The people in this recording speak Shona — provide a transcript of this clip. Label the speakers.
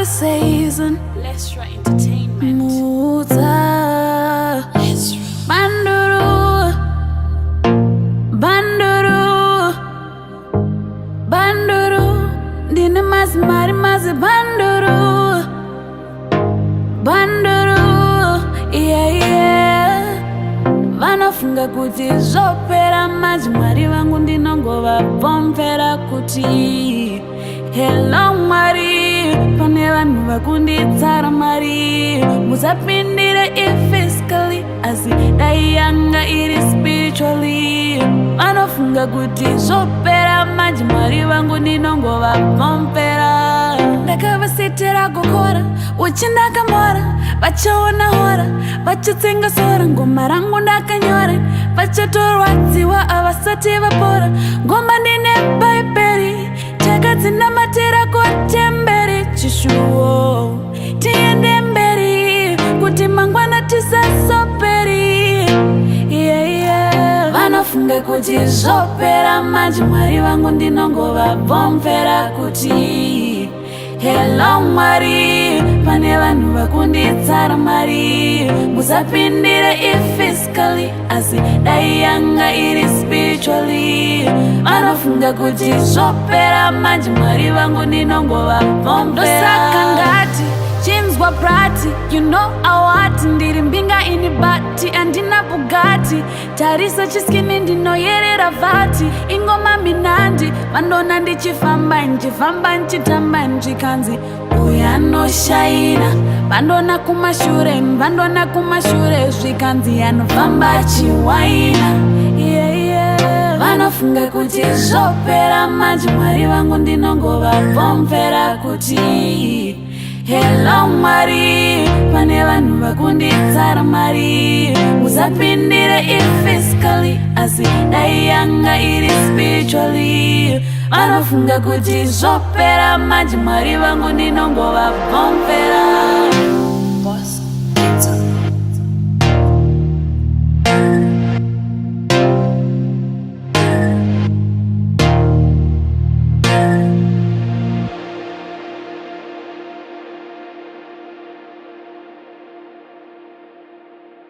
Speaker 1: season.
Speaker 2: Lesra Entertainment.
Speaker 1: Muta
Speaker 2: Lesra.
Speaker 1: Banduru, Banduru, Banduru. Dine mas mari mas Banduru, Banduru. Yeah, yeah. Vanofunga kuti zopera majimari vangu ndinongova pompera kuti hello Mwari, pane vanhu vakunditsara mari. Musapindire physically asi dai yanga iri spiritually. Vanofunga kuti zopera majimari vangu ndinongova pompera. Ndakavasetera gokora uchi ndakamora, vachaona hora vachitsenga sora. Ngoma rangu ndakanyora vachatorwadziwa avasati vapora. Ngoma ndine bhaibheri takadzinamatira kotemberi. Chishuwo tiende mberi kuti mangwana tisasoperi. Yeah, yeah. Vanofunga kuti zopera majimari vangu ndinongova pompera kuti hello Mwari, pane vanhu vakunditsara mari. Musapindire physically asi dai yanga iri spiritually. Vanofunga kuti zopera majimari vangu ndinongova pompera. Ndosaka ngati chinzwa prati, you know awati. Ndiri mbinga ini bati andina Bugatti. Tarisa chiskini ndinoyerera vati. Ingoma minandi vandona ndichifamba nchifamba nchitamba nchikanzi uyanoshaina. Vandona kumashure vandona kumashure zvikanzi yanofamba chiwaina. Yeah, yeah. Vanofunga kuti zopera majimari vangu ndinongova pompera kuti hello Mwari, pane vanhu vakunditsara mari. Musapindire physically asi dai yanga iri spiritually. Vanofunga kuti zopera majimari vangu ndinongova pompera.